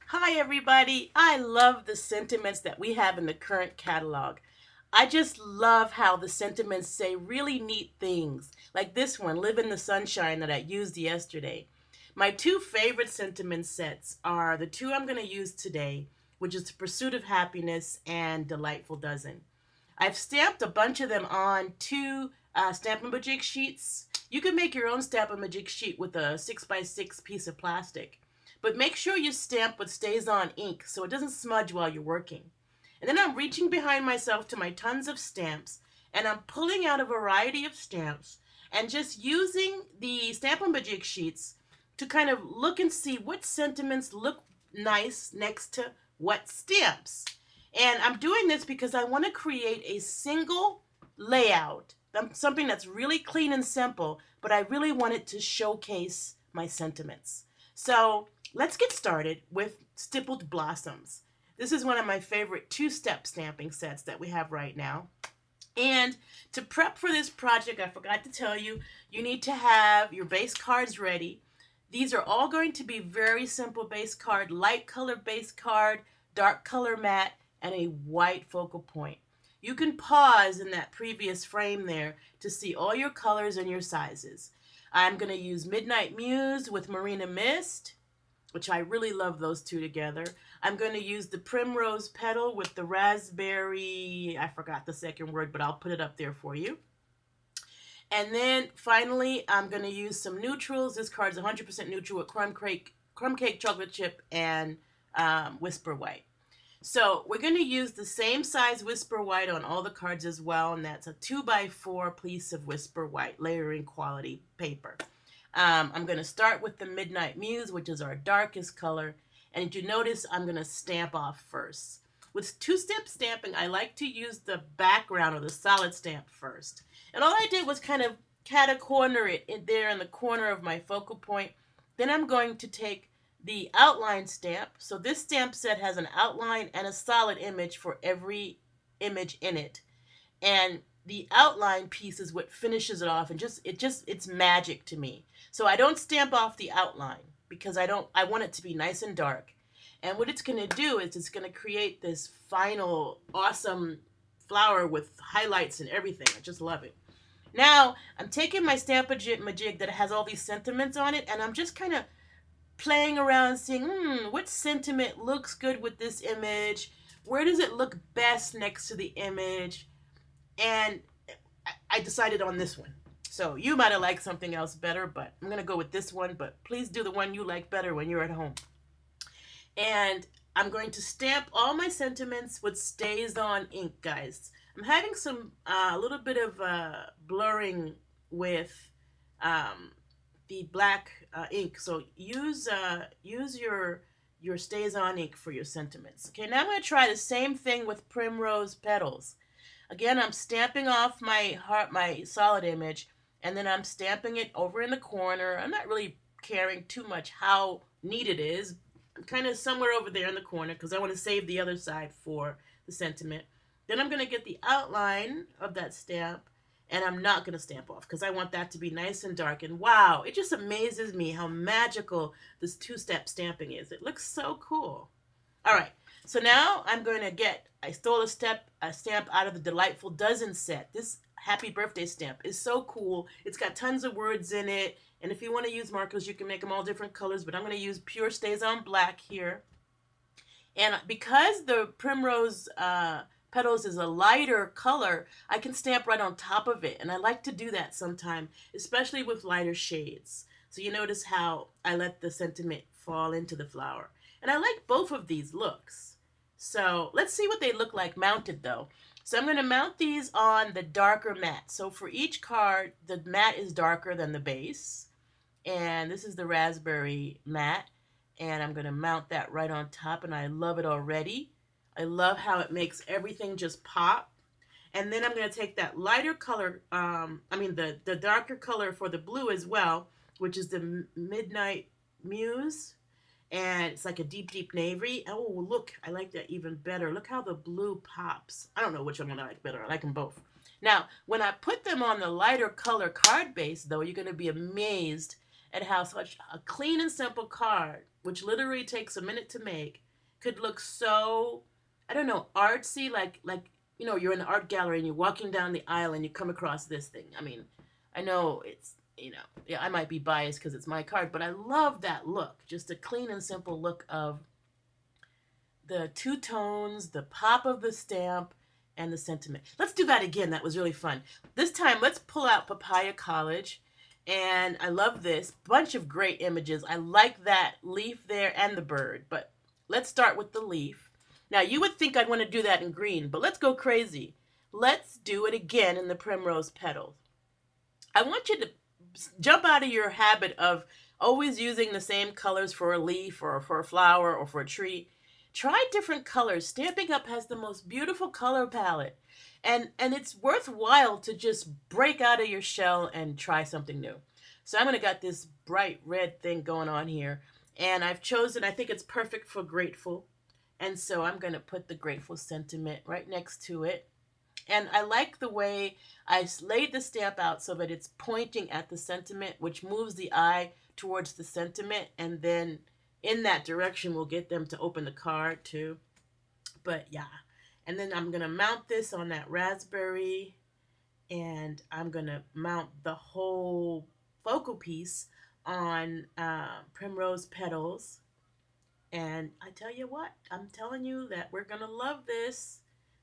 Hi, everybody. I love the sentiments that we have in the current catalog. I just love how the sentiments say really neat things, like this one, Live in the Sunshine, that I used yesterday. My two favorite sentiment sets are the two I'm going to use today, which is Pursuit of Happiness and Delightful Dozen. I've stamped a bunch of them on two Stamp-A-Majig sheets. You can make your own Stamp-A-Majig sheet with a 6x6 piece of plastic. But make sure you stamp what stays on ink so it doesn't smudge while you're working. And then I'm reaching behind myself to my tons of stamps and I'm pulling out a variety of stamps and just using the Stamp-A-Majig sheets to kind of look and see what sentiments look nice next to what stamps. And I'm doing this because I want to create a single layout, something that's really clean and simple, but I really want it to showcase my sentiments. So let's get started with Stippled Blossoms. This is one of my favorite two-step stamping sets that we have right now. And to prep for this project, I forgot to tell you, you need to have your base cards ready. These are all going to be very simple base card, light color base card, dark color matte, and a white focal point. You can pause in that previous frame there to see all your colors and your sizes. I'm going to use Midnight Muse with Marina Mist, which I really love those two together. I'm going to use the Primrose Petal with the Raspberry, I forgot the second word, but I'll put it up there for you. And then finally, I'm going to use some neutrals. This card is 100% neutral with crumb cake chocolate chip and Whisper White. So we're going to use the same size Whisper White on all the cards as well, and that's a 2x4 piece of Whisper White layering quality paper. I'm going to start with the Midnight Muse, which is our darkest color, and you notice I'm going to stamp off first. With two-step stamping, I like to use the background or the solid stamp first. And all I did was kind of cat-a-corner it in there in the corner of my focal point. Then I'm going to take the outline stamp. So this stamp set has an outline and a solid image for every image in it. And the outline piece is what finishes it off, and it's magic to me. So I don't stamp off the outline because I want it to be nice and dark. And what it's going to do is it's going to create this final awesome flower with highlights and everything. I just love it. Now, I'm taking my Stamp-A-Majig that has all these sentiments on it, and I'm just kind of playing around seeing, what sentiment looks good with this image? Where does it look best next to the image? And I decided on this one. So you might have liked something else better, but I'm going to go with this one. But please do the one you like better when you're at home. And I'm going to stamp all my sentiments with Stays On ink, guys. I'm having some a little bit of blurring with the black ink, so use your Stays On ink for your sentiments. Okay, now I'm going to try the same thing with Primrose Petals. Again, I'm stamping off my solid image, and then I'm stamping it over in the corner. I'm not really caring too much how neat it is. I'm kind of somewhere over there in the corner because I want to save the other side for the sentiment. Then I'm going to get the outline of that stamp, and I'm not going to stamp off because I want that to be nice and dark. And wow, it just amazes me how magical this two-step stamping is. It looks so cool. All right, so now I'm going to I stole a stamp out of the Delightful Dozen set. This happy birthday stamp is so cool. It's got tons of words in it. And if you want to use markers, you can make them all different colors, but I'm going to use pure Stays On black here. And because the Primrose Petals is a lighter color, I can stamp right on top of it. And I like to do that sometime, especially with lighter shades. So you notice how I let the sentiment fall into the flower. And I like both of these looks. So let's see what they look like mounted though. So I'm going to mount these on the darker matte. So for each card, the matte is darker than the base. And this is the Raspberry matte. And I'm going to mount that right on top, and I love it already. I love how it makes everything just pop. And then I'm going to take that lighter color, the darker color for the blue as well, which is the Midnight Muse. And it's like a deep, deep navy. Oh, look, I like that even better. Look how the blue pops. I don't know which one I like better. I like them both. Now, when I put them on the lighter color card base, though, you're going to be amazed at how such a clean and simple card which literally takes a minute to make, could look so, I don't know, artsy, like you know, you're in an art gallery and you're walking down the aisle and you come across this thing. I mean, I know it's, you know, yeah, I might be biased because it's my card, but I love that look. Just a clean and simple look of the two tones, the pop of the stamp, and the sentiment. Let's do that again. That was really fun. This time, let's pull out Papaya College. And I love this. Bunch of great images. I like that leaf there and the bird. But let's start with the leaf. Now, you would think I'd want to do that in green, but let's go crazy. Let's do it again in the primrose petals. I want you to jump out of your habit of always using the same colors for a leaf or for a flower or for a tree. Try different colors. Stampin' Up! Has the most beautiful color palette. And it's worthwhile to just break out of your shell and try something new. So I'm going to got this bright red thing going on here. And I've chosen, I think it's perfect for grateful. And so I'm going to put the grateful sentiment right next to it. And I like the way I laid the stamp out so that it's pointing at the sentiment, which moves the eye towards the sentiment. And then in that direction, we'll get them to open the card too. But yeah. And then I'm going to mount this on that raspberry, and I'm going to mount the whole focal piece on primrose petals. And I tell you what, I'm telling you that we're going to love this.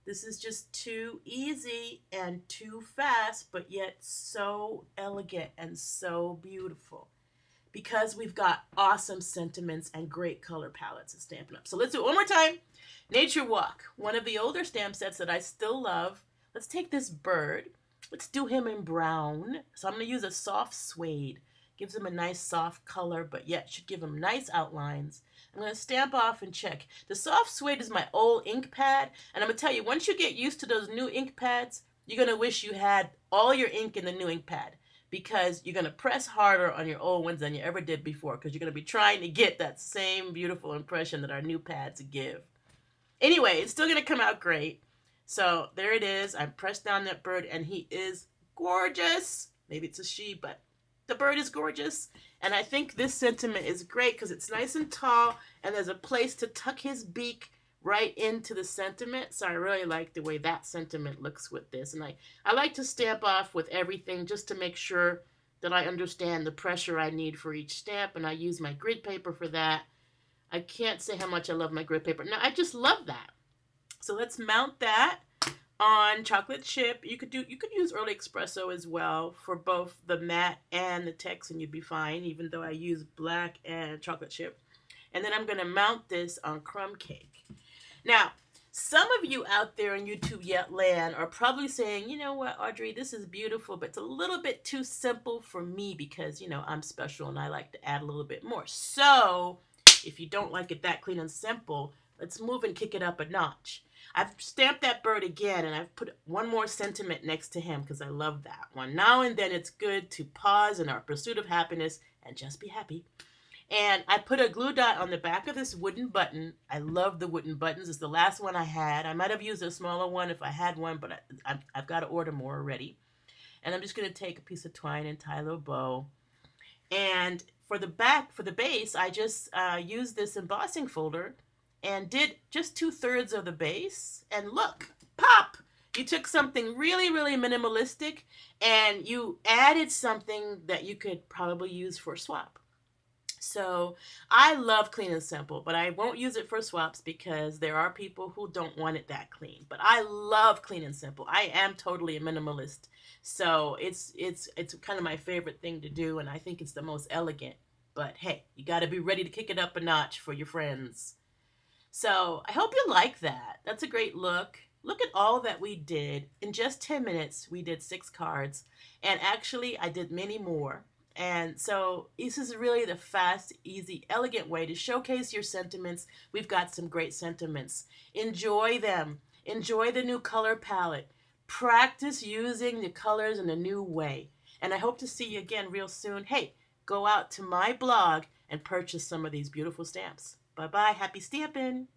This is just too easy and too fast, but yet so elegant and so beautiful, because we've got awesome sentiments and great color palettes of Stampin' Up! So let's do it one more time. Nature Walk, one of the older stamp sets that I still love. Let's take this bird. Let's do him in brown. So I'm going to use a soft suede. Gives him a nice soft color, but yet should give him nice outlines. I'm going to stamp off and check. The soft suede is my old ink pad. And I'm going to tell you, once you get used to those new ink pads, you're going to wish you had all your ink in the new ink pad, because you're going to press harder on your old ones than you ever did before, because you're going to be trying to get that same beautiful impression that our new pads give. Anyway, it's still going to come out great. So there it is. I pressed down that bird, and he is gorgeous. Maybe it's a she, but the bird is gorgeous. And I think this sentiment is great because it's nice and tall, and there's a place to tuck his beak right into the sentiment. So I really like the way that sentiment looks with this. And I like to stamp off with everything just to make sure that I understand the pressure I need for each stamp. And I use my grid paper for that. I can't say how much I love my grid paper. Now, I just love that. So let's mount that on chocolate chip. You could use early espresso as well for both the matte and the text, and you'd be fine, even though I use black and chocolate chip. And then I'm going to mount this on crumb cake. Now, some of you out there in YouTube land are probably saying, you know what, Audrey, this is beautiful, but it's a little bit too simple for me because, you know, I'm special and I like to add a little bit more. So if you don't like it that clean and simple, let's move and kick it up a notch. I've stamped that bird again, and I've put one more sentiment next to him because I love that one. Now and then it's good to pause in our pursuit of happiness and just be happy. And I put a glue dot on the back of this wooden button. I love the wooden buttons. It's the last one I had. I might have used a smaller one if I had one, but I've got to order more already. And I'm just going to take a piece of twine and tie a little bow. And for the base, I just used this embossing folder and did just 2/3 of the base. And look, pop! You took something really, really minimalistic and you added something that you could probably use for a swap. So I love clean and simple, but I won't use it for swaps because there are people who don't want it that clean. But I love clean and simple. I am totally a minimalist. So it's kind of my favorite thing to do, and I think it's the most elegant. But hey, you got to be ready to kick it up a notch for your friends. So I hope you like that. That's a great look. Look at all that we did. In just 10 minutes, we did 6 cards. And actually, I did many more. And so this is really the fast, easy, elegant way to showcase your sentiments. We've got some great sentiments. Enjoy them. Enjoy the new color palette. Practice using the colors in a new way. And I hope to see you again real soon. Hey, go out to my blog and purchase some of these beautiful stamps. Bye-bye. Happy stamping.